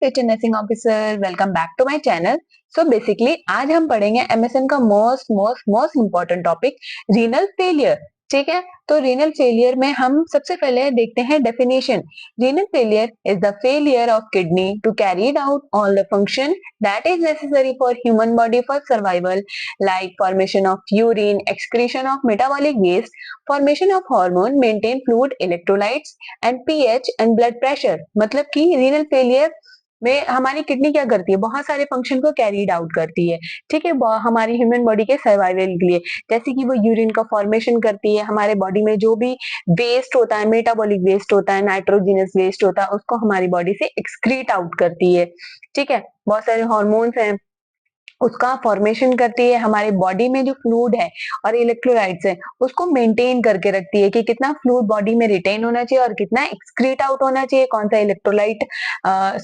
Return nursing officer, welcome back to my channel. So basically आज हम पढ़ेंगे MSN का most most most important topic, renal failure. ठीक है, तो रीनल फेलियर में हम सबसे पहले देखते हैं definition. Renal failure is the failure of kidney to carry out all the function that is necessary for human body for survival, like formation of urine, excretion of metabolic waste, formation of hormone, maintain fluid electrolytes and pH and blood pressure. मतलब कि renal failure में हमारी kidney क्या करती है, बहुत सारे function को कैरीड आउट करती है। ठीक है, हमारी ह्यूमन बॉडी के सर्वाइवल के लिए, जैसे कि वो यूरिन का फॉर्मेशन करती है, हमारे बॉडी में जो भी वेस्ट होता है, मेटाबॉलिक वेस्ट होता है, नाइट्रोजिनस वेस्ट होता है, उसको हमारी बॉडी से एक्सक्रीट आउट करती है। ठीक है, बहुत सारे हॉर्मोन्स हैं, उसका फॉर्मेशन करती है, हमारे बॉडी में जो फ्लूइड है और इलेक्ट्रोलाइट्स है उसको मेंटेन करके रखती है कि कितना फ्लूइड बॉडी में रिटेन होना चाहिए और कितना एक्सक्रीट आउट होना चाहिए, कौन सा इलेक्ट्रोलाइट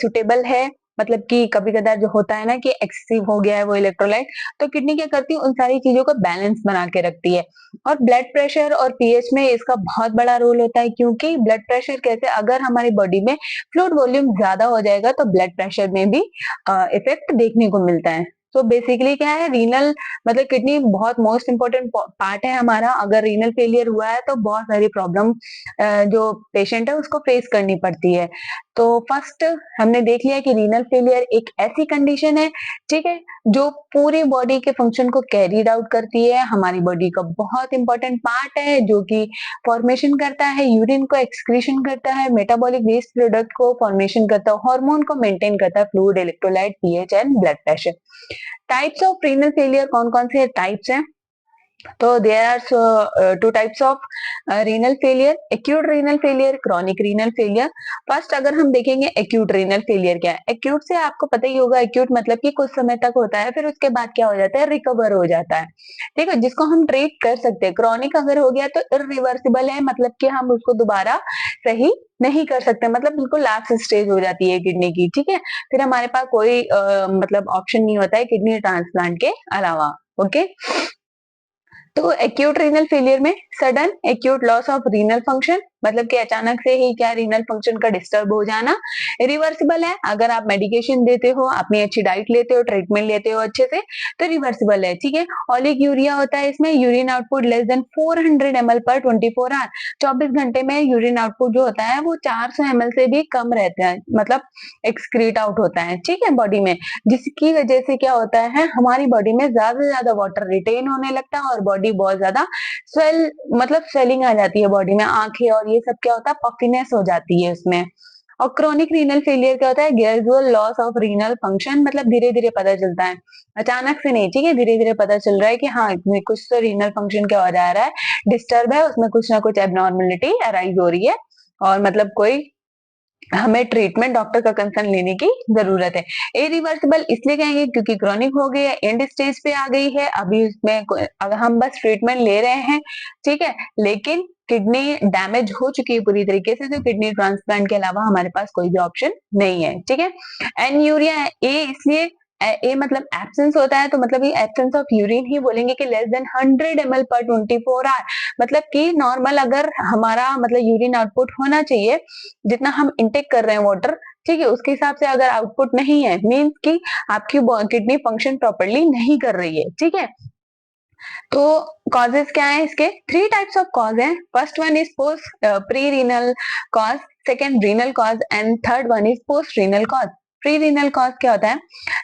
सुटेबल है। मतलब कि कभी कदार जो होता है ना कि एक्सेसिव हो गया है वो इलेक्ट्रोलाइट, तो किडनी क्या करती है, उन सारी चीजों को बैलेंस बना के रखती है। और ब्लड प्रेशर और पीएच में इसका बहुत बड़ा रोल होता है, क्योंकि ब्लड प्रेशर कैसे, अगर हमारी बॉडी में फ्लूइड वॉल्यूम ज्यादा हो जाएगा तो ब्लड प्रेशर में भी इफेक्ट देखने को मिलता है। तो बेसिकली क्या है, रीनल मतलब किडनी बहुत मोस्ट इंपोर्टेंट पार्ट है हमारा। अगर रीनल फेलियर हुआ है तो बहुत सारी प्रॉब्लम जो पेशेंट है उसको फेस करनी पड़ती है। तो फर्स्ट हमने देख लिया कि रीनल फेलियर एक ऐसी कंडीशन है, ठीक है, जो पूरी बॉडी के फंक्शन को कैरीड आउट करती है, हमारी बॉडी का बहुत इंपॉर्टेंट पार्ट है, जो कि फॉर्मेशन करता है, यूरिन को एक्सक्रीशन करता है, मेटाबॉलिक वेस्ट प्रोडक्ट को फॉर्मेशन करता है, हार्मोन को मेंटेन करता है, fluid, electrolyte, pH and blood pressure. Types of renal failure कौन कौन से टाइप्स हैं? तो there are two types of renal failure, acute renal failure, chronic renal failure. First अगर हम देखेंगे एक्यूट रीनल फेलियर क्या है। एक्यूट से आपको पता ही होगा, एक्यूट मतलब कि कुछ समय तक होता है, फिर उसके बाद क्या हो जाता है, रिकवर हो जाता है। ठीक है, जिसको हम ट्रीट कर सकते हैं। क्रॉनिक अगर हो गया तो इरिवर्सिबल है, मतलब कि हम उसको दोबारा सही नहीं कर सकते, मतलब बिल्कुल लास्ट स्टेज हो जाती है किडनी की। ठीक है, फिर हमारे पास कोई मतलब ऑप्शन नहीं होता है किडनी ट्रांसप्लांट के अलावा। ओके, तो एक्यूट रीनल फेलियर में sudden acute loss of renal function, मतलब कि अचानक से ही क्या रीनल फंक्शन का डिस्टर्ब हो जाना। रिवर्सिबल है, अगर आप मेडिकेशन देते हो, अपनी अच्छी डाइट लेते हो, ट्रीटमेंट लेते हो अच्छे से, तो रिवर्सिबल है। ठीक है, ऑलिक यूरिया होता है इसमें, urine output less than 400 ml पर 24 आवर, 24 घंटे में यूरिन आउटपुट जो होता है वो 400 ml से भी कम रहता है, मतलब एक्सक्रीट आउट होता है। ठीक है, बॉडी में, जिसकी वजह से क्या होता है, हमारी बॉडी में ज्यादा से ज्यादा वाटर रिटेन होने लगता है और बॉडी बहुत ज्यादा स्वेल, मतलब स्वेलिंग आ जाती है बॉडी में, आंखें और ये सब क्या होता है, पफिनेस हो जाती है उसमें। और क्रोनिक रीनल फेलियर क्या होता है, gradual loss of renal function, मतलब धीरे धीरे पता चलता है, अचानक से नहीं। ठीक है, धीरे धीरे पता चल रहा है कि हाँ इसमें कुछ तो रीनल फंक्शन क्या हो जा रहा है, डिस्टर्ब है, उसमें कुछ ना कुछ एबनॉर्मलिटी अराइज हो रही है, और मतलब कोई हमें ट्रीटमेंट डॉक्टर का कंसर्न लेने की जरूरत है। इरिवर्सिबल इसलिए कहेंगे क्योंकि क्रॉनिक हो गई है, एंड स्टेज पे आ गई है, अभी उसमें अगर हम बस ट्रीटमेंट ले रहे हैं, ठीक है, लेकिन किडनी डैमेज हो चुकी है पूरी तरीके से, तो किडनी ट्रांसप्लांट के अलावा हमारे पास कोई भी ऑप्शन नहीं है। ठीक है, एन्यूरिया ए इसलिए ए मतलब एब्सेंस होता है, तो मतलब ये एब्सेंस ऑफ यूरिन ही बोलेंगे कि लेस देन 100 ml पर 24 आवर, मतलब कि नॉर्मल अगर हमारा मतलब यूरिन आउटपुट होना चाहिए, जितना हम इनटेक कर रहे हैं वाटर, ठीक है, उसके हिसाब से अगर आउटपुट नहीं है, मीन्स कि आपकी किडनी फंक्शन प्रॉपरली नहीं कर रही है। ठीक है, तो कॉजेस क्या है इसके, थ्री टाइप्स ऑफ कॉज है। First one is post pre renal cause, second renal cause and third one is post renal cause. Pre renal cause क्या होता है,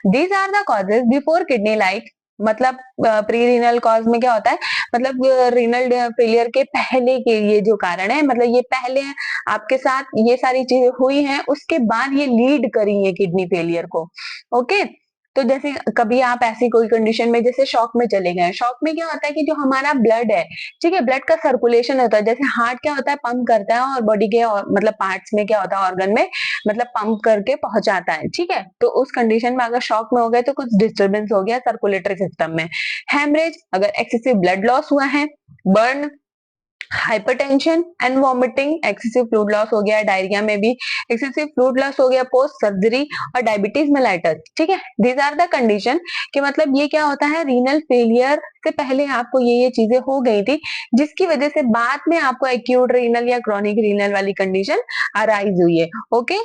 these are the causes before kidney like, मतलब pre renal cause में क्या होता है, मतलब रीनल फेलियर के पहले के ये जो कारण है, मतलब ये पहले आपके साथ ये सारी चीजें हुई हैं, उसके बाद ये लीड करी है किडनी फेलियर को। ओके, तो जैसे कभी आप ऐसी कोई कंडीशन में जैसे शॉक में चले गए, शॉक में क्या होता है कि जो हमारा ब्लड है, ठीक है, ब्लड का सर्कुलेशन होता है, जैसे हार्ट क्या होता है, पंप करता है, और बॉडी के मतलब पार्ट्स में क्या होता है, ऑर्गन में, मतलब पंप करके पहुंचाता है। ठीक है, तो उस कंडीशन में अगर शॉक में हो गए तो कुछ डिस्टर्बेंस हो गया सर्कुलेटरी सिस्टम में। हेमरेज, अगर एक्सेसिव ब्लड लॉस हुआ है, burn, hypertension and vomiting, excessive fluid loss हो गया, डायरिया में भी एक्सेसिव फ्लूइड लॉस हो गया पोस्ट सर्जरी, और डायबिटीज मेलाइटस। ठीक है, दीज आर द कंडीशन कि मतलब ये क्या होता है, रीनल फेलियर से पहले आपको ये चीजें हो गई थी, जिसकी वजह से बाद में आपको एक्यूट रीनल या क्रॉनिक रीनल वाली कंडीशन अराइज हुई है। ओके,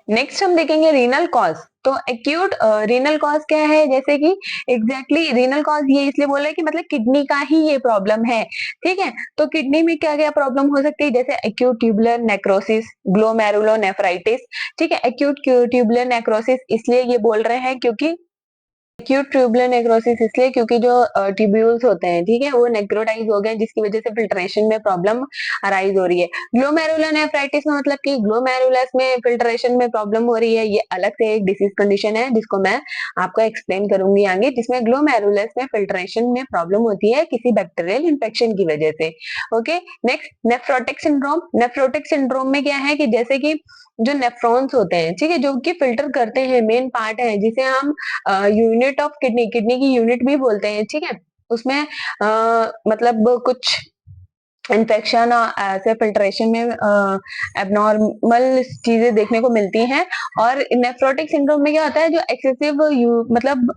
नेक्स्ट हम देखेंगे रीनल कॉज। तो एक्यूट रीनल कॉज क्या है, जैसे कि एग्जैक्टली रीनल कॉज ये इसलिए बोल रहे हैं कि मतलब किडनी का ही ये प्रॉब्लम है, ठीक है। तो किडनी में क्या क्या प्रॉब्लम हो सकती है, जैसे एक्यूट ट्यूबुलर नेक्रोसिस, ग्लोमेरुलोनेफ्राइटिस, ठीक है। एक्यूट ट्यूबुलर नेक्रोसिस इसलिए ये बोल रहे हैं क्योंकि एक्यूट ट्यूबुलर नेक्रोसिस इसलिए क्योंकि जो ट्यूब्यूल्स होते हैं, ठीक है, वो नेक्रोटाइज हो गए, जिसकी वजह से फिल्ट्रेशन में प्रॉब्लम अराइज हो रही है। ग्लोमेरुलोनेफ्राइटिस में मतलब कि ग्लोमेरुलस में फिल्ट्रेशन में प्रॉब्लम हो रही है, ये अलग से एक डिसीज कंडीशन है जिसको मैं आपको एक्सप्लेन करूंगी आगे, जिसमें ग्लोमेरुलस में फिल्ट्रेशन में प्रॉब्लम होती है किसी बैक्टीरियल इन्फेक्शन की वजह से। Okay, next nephrotic syndrome. Nephrotic syndrome में क्या है कि जैसे कि जो नेफ्रॉन्स होते हैं, ठीक है, जो कि फिल्टर करते हैं, मेन पार्ट है जिसे हम यूनिट ऑफ किडनी, किडनी की यूनिट भी बोलते हैं, ठीक है। उसमें मतलब कुछ इन्फेक्शन ऐसे फिल्ट्रेशन में एबनॉर्मल चीजें देखने को मिलती हैं। और नेफ्रोटिक सिंड्रोम में क्या होता है, जो एक्सेसिव मतलब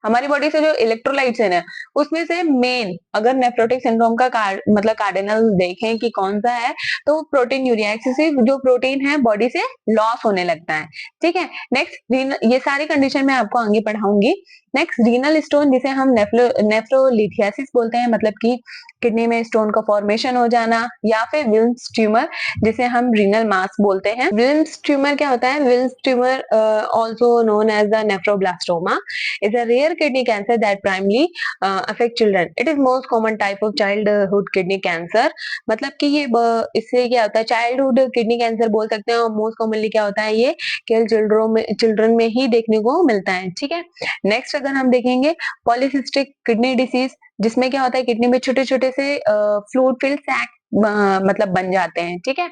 हमारी बॉडी से जो इलेक्ट्रोलाइट्स है ना, उसमें से मेन अगर नेफ्रोटिक सिंड्रोम का मतलब कार्डिनल देखें कि कौन सा है, तो प्रोटीन यूरिया, एक्सेसिव जो प्रोटीन है बॉडी से लॉस होने लगता है, ठीक है। नेक्स्ट ये सारी कंडीशन मैं आपको आगे पढ़ाऊंगी। नेक्स्ट रीनल स्टोन, जिसे हम नेफ्रोलिथियासिस बोलते हैं, मतलब कि किडनी में स्टोन का फॉर्मेशन हो जाना, या फिर विल्म्स ट्यूमर जिसे हम रीनल मास बोलते हैं। विल्म्स ट्यूमर क्या होता है, Wilms tumour also known as the nephroblastoma is a rare kidney cancer that primarily affect children. It is most common type of childhood kidney cancer. मतलब कि ये इससे क्या होता है, चाइल्डहुड किडनी कैंसर बोल सकते हैं, और मोस्ट कॉमनली क्या होता है, ये केवल चिल्ड्रन में ही देखने को मिलता है, ठीक है। नेक्स्ट अगर हम देखेंगे पॉलीसिस्टिक किडनी डिसीज, जिसमें क्या होता है, किडनी में छोटे छोटे से फ्लूइड फिल्ड सैक मतलब बन जाते हैं, ठीक है।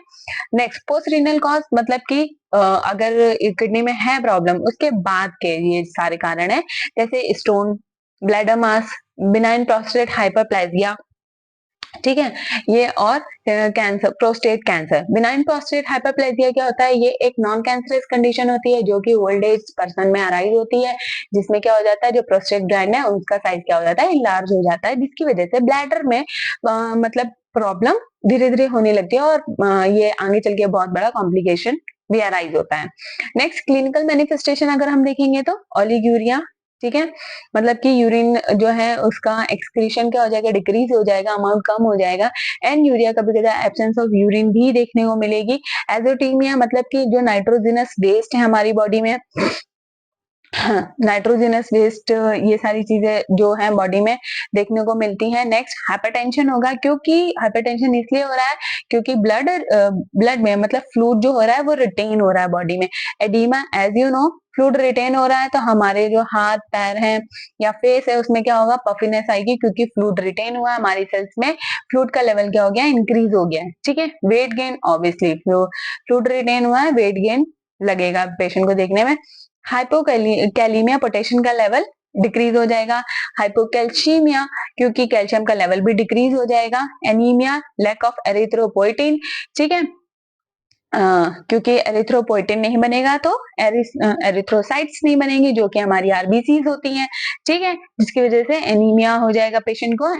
नेक्स्ट पोस्ट रीनल कॉज, मतलब कि अगर किडनी में है प्रॉब्लम उसके बाद के ये सारे कारण है, जैसे स्टोन, ब्लैडर मास, बिनाइन प्रोस्टेट हाइपरप्लेजिया, ठीक है, ये और cancer, prostate cancer. Benign prostate hyperplasia क्या होता है, ये एक नॉन कैंसरस कंडीशन होती है जो कि ओल्ड एज पर्सन में अराइज होती है, जिसमें क्या हो जाता है, जो प्रोस्टेट ग्लैंड है उसका साइज क्या हो जाता है, लार्ज हो जाता है, जिसकी वजह से ब्लैडर में मतलब प्रॉब्लम धीरे धीरे होने लगती है, और ये आगे चल के बहुत बड़ा कॉम्प्लिकेशन भी अराइज होता है। नेक्स्ट क्लिनिकल मैनिफेस्टेशन अगर हम देखेंगे तो ओलिग्यूरिया, ठीक है, मतलब कि यूरिन जो है उसका एक्सक्रीशन क्या हो जाएगा, डिक्रीज हो जाएगा, अमाउंट कम हो जाएगा। एंड यूरिया कभी कभी एब्सेंस ऑफ यूरिन भी देखने को मिलेगी। एजोटीमिया, मतलब कि जो नाइट्रोजिनस वेस्ट है हमारी बॉडी में, नाइट्रोजनस वेस्ट, ये सारी चीजें जो है बॉडी में देखने को मिलती हैं। नेक्स्ट हाइपरटेंशन होगा, क्योंकि हाइपरटेंशन इसलिए हो रहा है क्योंकि ब्लड में मतलब फ्लूइड जो हो रहा है वो रिटेन हो रहा है बॉडी में। Oedema, as you know, fluid retain हो रहा है तो हमारे जो हाथ पैर हैं या फेस है उसमें क्या होगा, पफिनेस आएगी, क्योंकि फ्लूइड रिटेन हुआ है, हमारी सेल्स में फ्लूइड का लेवल क्या हो गया, इंक्रीज हो गया है, ठीक है। Weight gain, obviously fluid retain हुआ है, वेट गेन लगेगा पेशेंट को देखने में। हाइपोकैलीमिया, पोटेशियम का लेवल डिक्रीज हो जाएगा। हाइपोकैल्शीमिया, क्योंकि कैल्शियम का लेवल भी डिक्रीज हो जाएगा। एनीमिया, लैक ऑफ एरिथ्रोपोइटिन, ठीक है, क्योंकि एरिथ्रोपोइटिन नहीं बनेगा तो एरिथ्रोसाइट्स नहीं बनेंगी, जो कि हमारी आरबीसीज होती हैं, ठीक है, जिसकी वजह से एनीमिया हो जाएगा पेशेंट को।